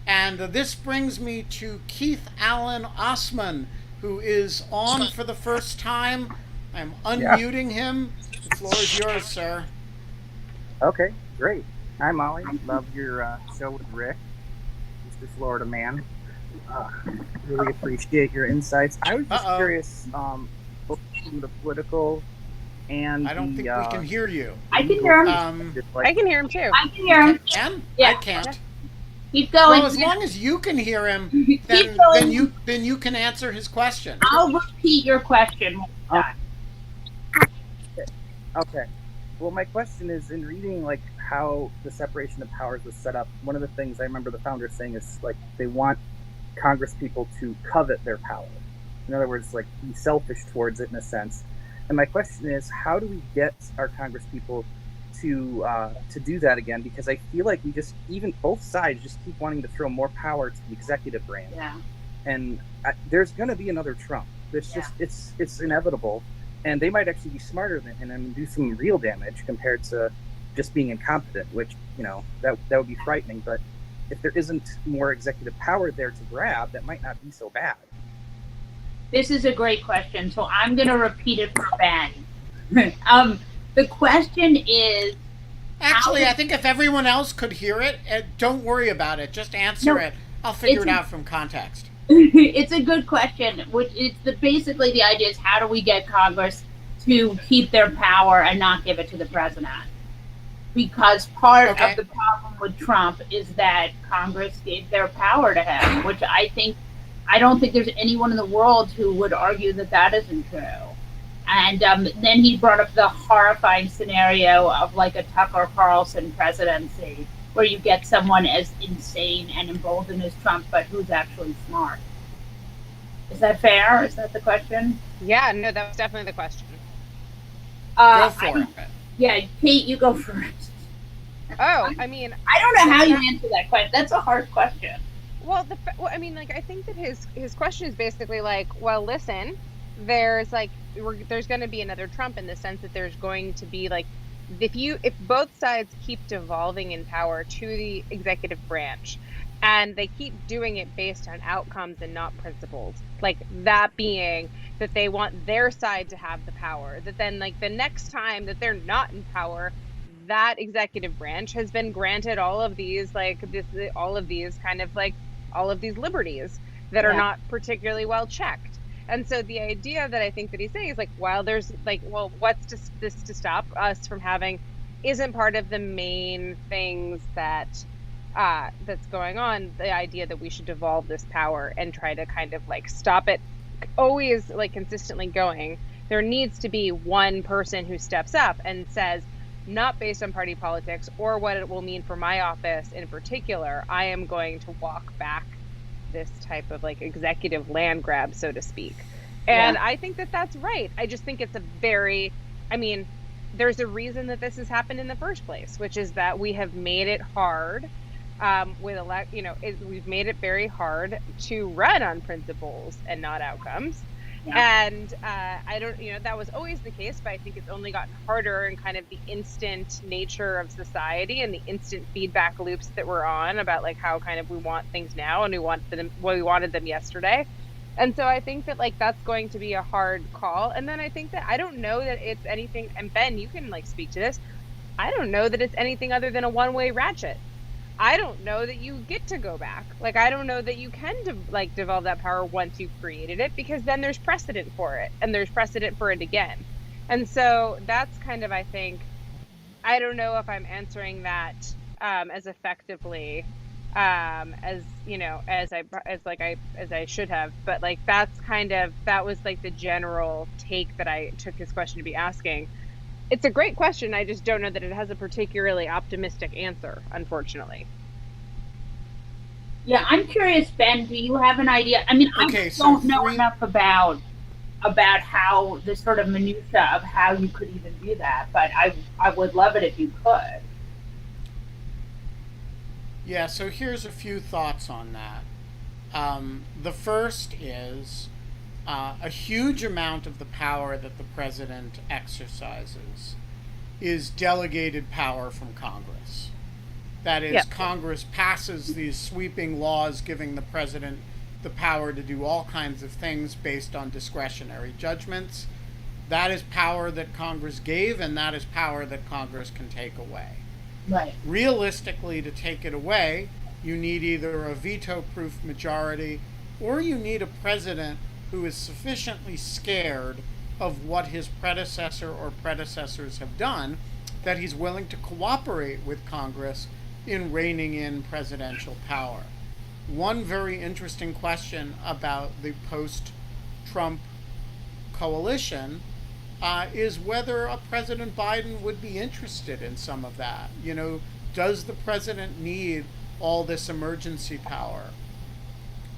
and this brings me to Keith Allen Osman, who is on for the first time. I'm unmuting him. The floor is yours, sir. Okay, great. Hi, Molly. Love your show with Rick, Mr. Florida Man. Really appreciate your insights. I was just curious, both from the political and I don't think we can hear you. I can hear him. I can hear him too. I can hear him. I can't. Keep going. Well, as long as you can hear him, then you can answer his question. I'll repeat your question. Okay. Well, my question is, in reading like how the separation of powers was set up, one of the things I remember the founders saying is like they want Congress people to covet their power. In other words, like be selfish towards it in a sense. And my question is, how do we get our Congress people to do that again, because I feel like we just, even both sides just keep wanting to throw more power to the executive branch. Yeah. And there's going to be another Trump. It's just it's inevitable, and they might actually be smarter than him and do some real damage compared to just being incompetent, which, you know, that would be frightening. But if there isn't more executive power there to grab, that might not be so bad. This is a great question, so I'm going to repeat it for Ben. The question is... Actually, I think if everyone else could hear it, don't worry about it. Just answer it. I'll figure it out from context. It's a good question. Basically, the idea is, how do we get Congress to keep their power and not give it to the president? Because part of the problem with Trump is that Congress gave their power to him, which I don't think there's anyone in the world who would argue that that isn't true. And then he brought up the horrifying scenario of like a Tucker Carlson presidency, where you get someone as insane and emboldened as Trump, but who's actually smart. Is that fair? Is that the question? Yeah, no, that was definitely the question. Go for it. Yeah, Kate, you go first. Oh, I mean, I don't know how you answer that question. That's a hard question. Well, I mean, like, I think that his question is basically like, well, listen, there's going to be another Trump, in the sense that there's going to be like, if both sides keep devolving in power to the executive branch, and they keep doing it based on outcomes and not principles, like that being that they want their side to have the power, that then like the next time that they're not in power, that executive branch has been granted all of these liberties that are not particularly well checked. And so the idea that I think that he's saying is like, while there's like, well, what's this to stop us from having, isn't part of the main things that's going on, the idea that we should devolve this power and try to kind of like stop it always like consistently going. There needs to be one person who steps up and says, not based on party politics or what it will mean for my office in particular, I am going to walk back this type of like executive land grab, so to speak. And I think that that's right. I just think it's there's a reason that this has happened in the first place, which is that we have made it hard we've made it very hard to run on principles and not outcomes. And that was always the case, but I think it's only gotten harder in kind of the instant nature of society and the instant feedback loops that we're on about like how kind of we want things now and we wanted them yesterday. And so I think that like that's going to be a hard call. And then I think that I don't know that it's anything, and Ben, you can like speak to this. I don't know that it's anything other than a one-way ratchet. I don't know that you get to go back. Like, I don't know that you can devolve that power once you've created it, because then there's precedent for it, and there's precedent for it again. And so that's kind of, I think, I don't know if I'm answering that as effectively as I should have, but like that was like the general take that I took his question to be asking. It's a great question. I just don't know that it has a particularly optimistic answer, unfortunately. Yeah, I'm curious, Ben, do you have an idea? I mean, I don't know enough about how the sort of minutia of how you could even do that, but I would love it if you could. Yeah, so here's a few thoughts on that. The first is a huge amount of the power that the president exercises is delegated power from Congress. That is, Congress passes these sweeping laws giving the president the power to do all kinds of things based on discretionary judgments. That is power that Congress gave, and that is power that Congress can take away. Right. Realistically, to take it away, you need either a veto-proof majority or you need a president who is sufficiently scared of what his predecessor or predecessors have done that he's willing to cooperate with Congress in reining in presidential power. One very interesting question about the post-Trump coalition is whether a President Biden would be interested in some of that. You know, does the president need all this emergency power?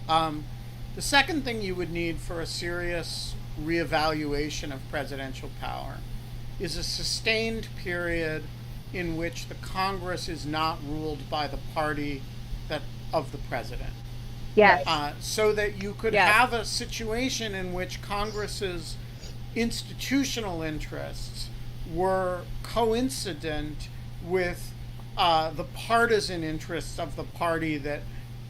The second thing you would need for a serious reevaluation of presidential power is a sustained period in which the Congress is not ruled by the party that of the president. Yes. So that you could Yes. have a situation in which Congress's institutional interests were coincident with the partisan interests of the party that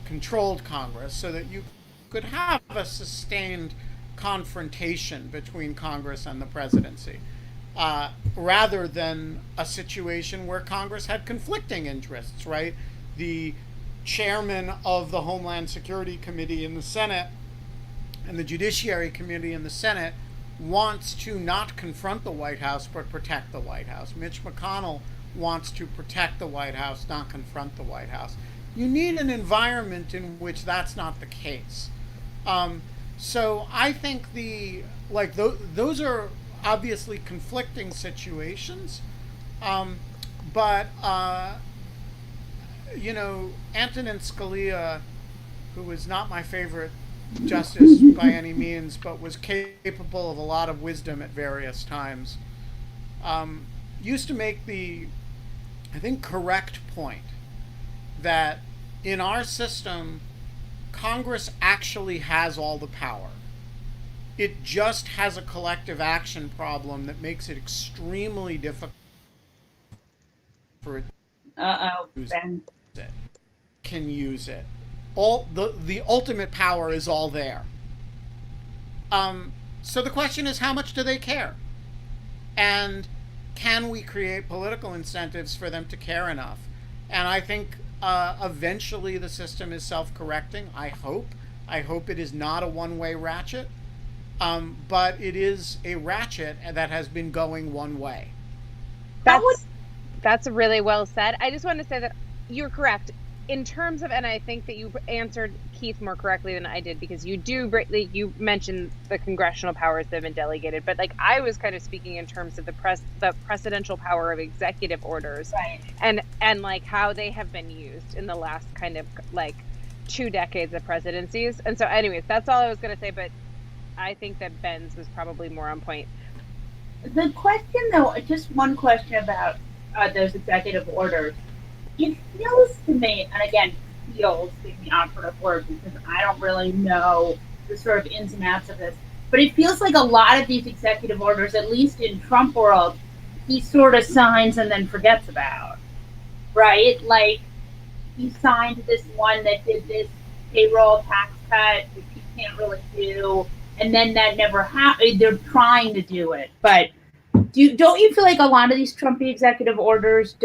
controlled Congress, so that you could have a sustained confrontation between Congress and the presidency, rather than a situation where Congress had conflicting interests, right? The chairman of the Homeland Security Committee in the Senate and the Judiciary Committee in the Senate wants to not confront the White House but protect the White House. Mitch McConnell wants to protect the White House, not confront the White House. You need an environment in which that's not the case. So I think those are obviously conflicting situations, but Antonin Scalia, who is not my favorite justice by any means, but was capable of a lot of wisdom at various times, used to make the, I think, correct point that in our system, Congress actually has all the power. It just has a collective action problem that makes it extremely difficult for it Ben. can use it. All the ultimate power is all there. So the question is, how much do they care? And can we create political incentives for them to care enough? And I think eventually the system is self-correcting. I hope it is not a one-way ratchet, but it is a ratchet that has been going one way. That's really well said. I just want to say that you're correct in terms of, and I think that you answered Keith more correctly than I did, because you mentioned the congressional powers that have been delegated, but like I was kind of speaking in terms of the precedential power of executive orders, Right. and like how they have been used in the last kind of like 2 decades of presidencies. And so anyways, that's all I was going to say, but I think that Ben's was probably more on point. The question, though, just one question about those executive orders. It feels to me, and again, feels being the operative word because I don't really know the sort of ins and outs of this, but it feels like a lot of these executive orders, at least in Trump world, he sort of signs and then forgets about, right? Like, he signed this one that did this payroll tax cut, which he can't really do, and then that never happened. They're trying to do it, but don't you feel like a lot of these Trumpy executive orders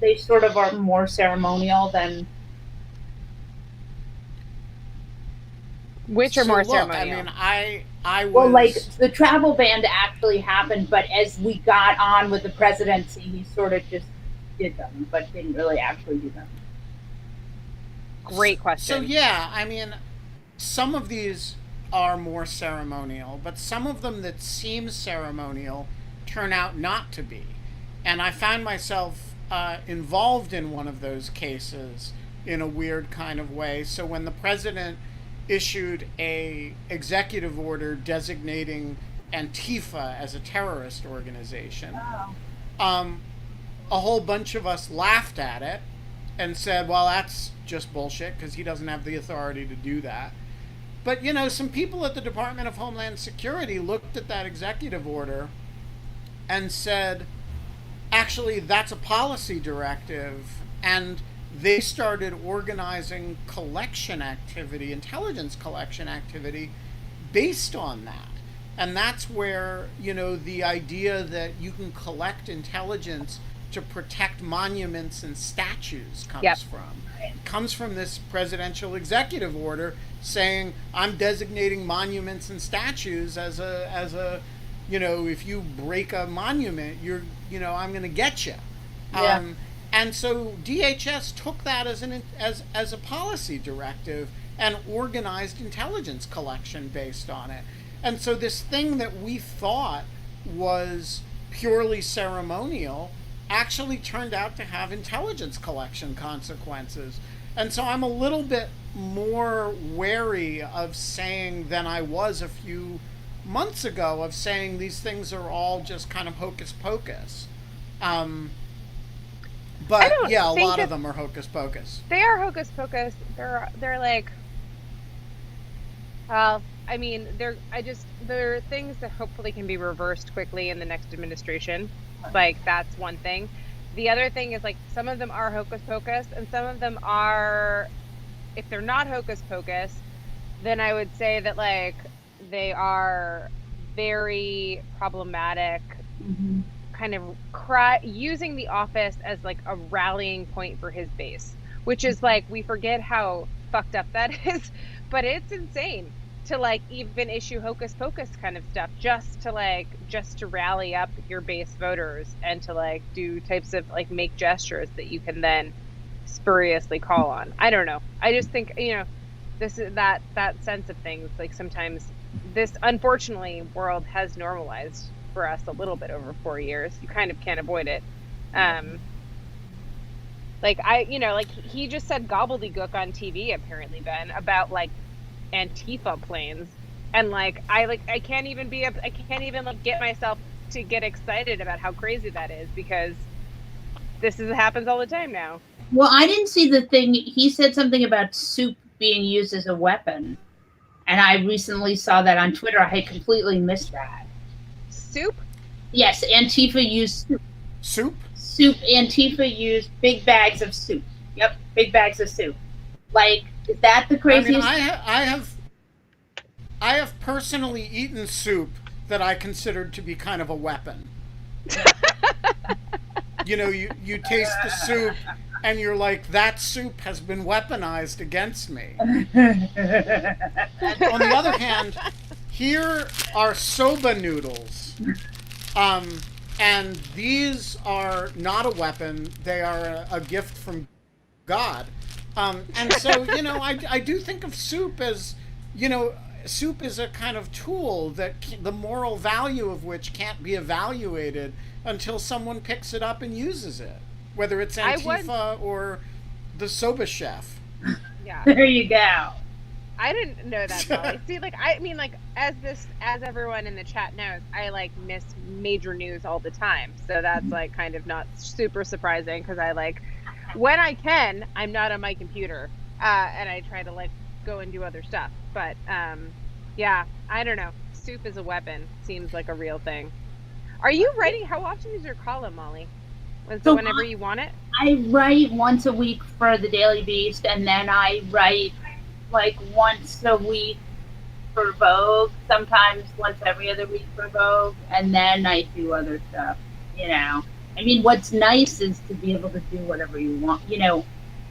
they sort of are more ceremonial than... Which are more ceremonial? I mean, I was... Well, like, the travel ban actually happened, but as we got on with the presidency, he sort of just did them, but didn't really actually do them. Great question. So, yeah, I mean, some of these are more ceremonial, but some of them that seem ceremonial turn out not to be. And I found myself involved in one of those cases in a weird kind of way. So when the president issued a executive order designating Antifa as a terrorist organization, a whole bunch of us laughed at it and said, well, that's just bullshit because he doesn't have the authority to do that. But, some people at the Department of Homeland Security looked at that executive order and said, actually, that's a policy directive, and they started organizing collection activity, intelligence collection activity, based on that. And that's where, the idea that you can collect intelligence to protect monuments and statues comes from. It comes from this presidential executive order saying, I'm designating monuments and statues as a if you break a monument, I'm going to get you. Yeah. And so DHS took that as a policy directive and organized intelligence collection based on it. And so this thing that we thought was purely ceremonial actually turned out to have intelligence collection consequences. And so I'm a little bit more wary of saying than I was a few months ago of saying these things are all just kind of hocus pocus. But don't yeah, a think lot of that- them are hocus pocus. They are hocus pocus. They're like, well, I mean, they're things that hopefully can be reversed quickly in the next administration. Like, that's one thing. The other thing is, like, some of them are hocus pocus, and some of them are, if they're not hocus pocus, then I would say that, like, they are very problematic, kind of using the office as, like, a rallying point for his base, which is, like, we forget how fucked up that is, but it's insane to, like, even issue hocus pocus kind of stuff just to rally up your base voters and to, like, do types of, like, make gestures that you can then spuriously call on. I don't know. I just think, this is that sense of things, like, sometimes this, unfortunately, world has normalized for us a little bit over 4 years. You kind of can't avoid it. Like, he just said gobbledygook on TV, apparently, Ben, about, like, Antifa planes, and, like, I can't even like get myself to get excited about how crazy that is, because happens all the time now. Well, I didn't see the thing. He said something about soup being used as a weapon, and I recently saw that on Twitter. I had completely missed that. Soup? Yes, Antifa used soup. Soup? Soup. Antifa used big bags of soup. Yep, big bags of soup. Like, is that the craziest? I have personally eaten soup that I considered to be kind of a weapon. You taste the soup and you're like, that soup has been weaponized against me. On the other hand, here are soba noodles. And these are not a weapon. They are a gift from God. And so, I do think of soup as, soup is a kind of tool that the moral value of which can't be evaluated until someone picks it up and uses it, whether it's Antifa or the soba chef. Yeah. There you go. I didn't know that, Molly. See, like, I mean, like, as everyone in the chat knows, I, like, miss major news all the time. So that's, like, kind of not super surprising, because I, like, when I can, I'm not on my computer, and I try to, like, go and do other stuff. But, yeah, I don't know. Soup is a weapon. Seems like a real thing. Are you writing? How often is your column, Molly? Was it whenever you want it? I write once a week for the Daily Beast, and then I write, like, once a week for Vogue, sometimes once every other week for Vogue, and then I do other stuff, I mean, what's nice is to be able to do whatever you want,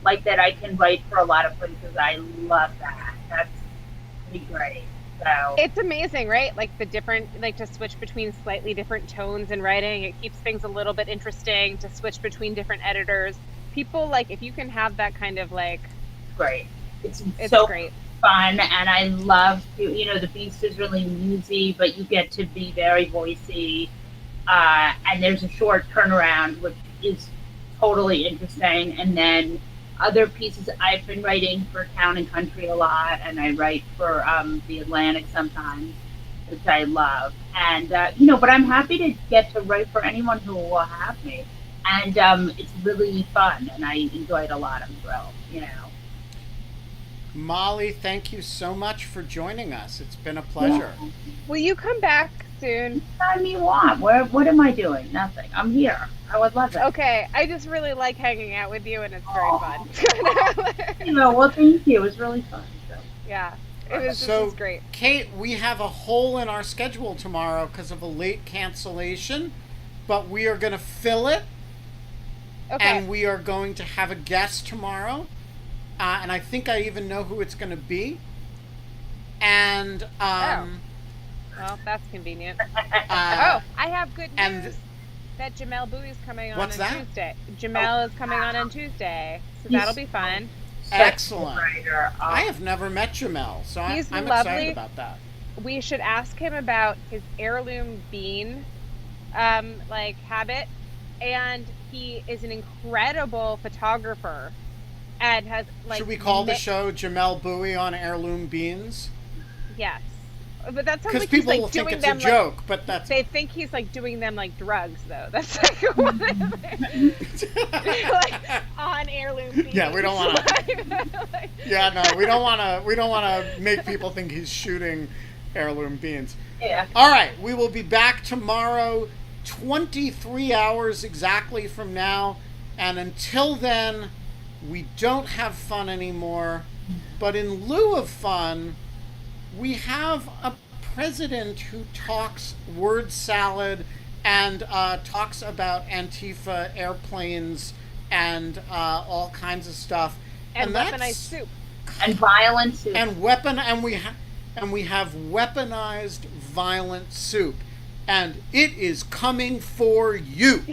like that I can write for a lot of places. I love that. That's pretty great. So it's amazing, right? Like, the different, like, to switch between slightly different tones in writing, it keeps things a little bit interesting, to switch between different editors. People, like, if you can have that kind of, like... Great. It's so great. Fun, and I love to, the Beast is really newsy, but you get to be very voicey, and there's a short turnaround, which is totally interesting. And then other pieces, I've been writing for Town and Country a lot, and I write for The Atlantic sometimes, which I love. And, but I'm happy to get to write for anyone who will have me. And it's really fun, and I enjoy it a lot. I'm thrilled, Molly, thank you so much for joining us. It's been a pleasure. Yeah. Will you come back soon? Anytime you want. What am I doing? Nothing. I'm here. I would love it. Okay. I just really like hanging out with you, and it's very fun. Well, thank you. It was really fun. So. Yeah. This was great. Kate, we have a hole in our schedule tomorrow because of a late cancellation, but we are going to fill it. Okay. And we are going to have a guest tomorrow. And I think I even know who it's going to be. And, well, that's convenient. I have good news that Jamel Bowie is coming on Tuesday. Jamel is coming on Tuesday, so that'll be fun. Excellent. I have never met Jamel, so I'm excited about that. We should ask him about his heirloom bean, habit, and he is an incredible photographer. And has, like, should we call the show Jamel Bowie on Heirloom Beans? Yes. But that sounds Because like he's people will like think doing it's a them joke, but that's they think he's like doing them like drugs though. That's like what like on heirloom beans. Yeah, we don't want to. Like, Yeah, no, we don't want to. We don't want to make people think he's shooting heirloom beans. Yeah. All right, we will be back tomorrow, 23 hours exactly from now, and until then, we don't have fun anymore. But in lieu of fun, we have a president who talks word salad and talks about Antifa airplanes and all kinds of stuff. and that's- weaponized soup. And violence. and we have weaponized violent soup, and it is coming for you.